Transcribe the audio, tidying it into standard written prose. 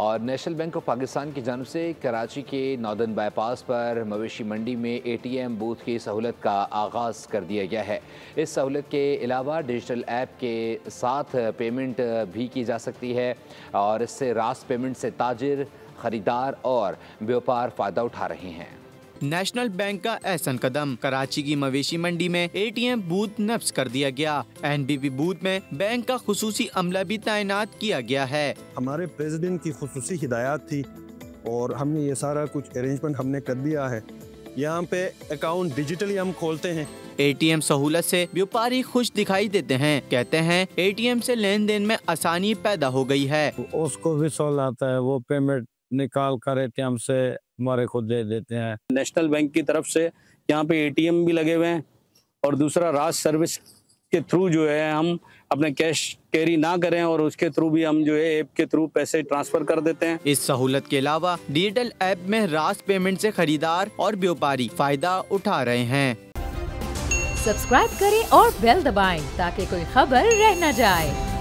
और national bank of Pakistan की जानिब से कराची के नॉर्दर्न बाईपास पर मवेशी मंडी में ATM बूथ की सहूलत का आगाज़ कर दिया गया है। इस सहूलत के अलावा डिजिटल ऐप के साथ पेमेंट भी की जा सकती है और इससे रास्त पेमेंट से ताजिर, ख़रीदार और व्यापार फ़ायदा उठा रहे हैं। नेशनल बैंक का एहसन कदम, कराची की मवेशी मंडी में ATM बूथ नफ्स कर दिया गया। NBP बूथ में बैंक का खुसूसी अमला भी तैनात किया गया है। हमारे प्रेसिडेंट की खुसूसी हिदायत थी और हमने ये सारा कुछ अरेंजमेंट हमने कर दिया है। यहाँ पे अकाउंट डिजिटली हम खोलते हैं। ATM सहूलत से व्यापारी खुश दिखाई देते हैं। कहते हैं ATM से लेन देन में आसानी पैदा हो गई है। उसको भी सहूलत है, वो पेमेंट निकाल कर ATM से हमारे खुद दे देते हैं। नेशनल बैंक की तरफ से यहाँ पे ATM भी लगे हुए हैं और दूसरा राज सर्विस के थ्रू जो है हम अपने कैश कैरी ना करें और उसके थ्रू भी हम जो है ऐप के थ्रू पैसे ट्रांसफर कर देते हैं। इस सहूलत के अलावा डिजिटल ऐप में रास्त पेमेंट से खरीदार और व्यापारी फायदा उठा रहे हैं। सब्सक्राइब करें और बेल दबाएं ताकि कोई खबर रह न जाए।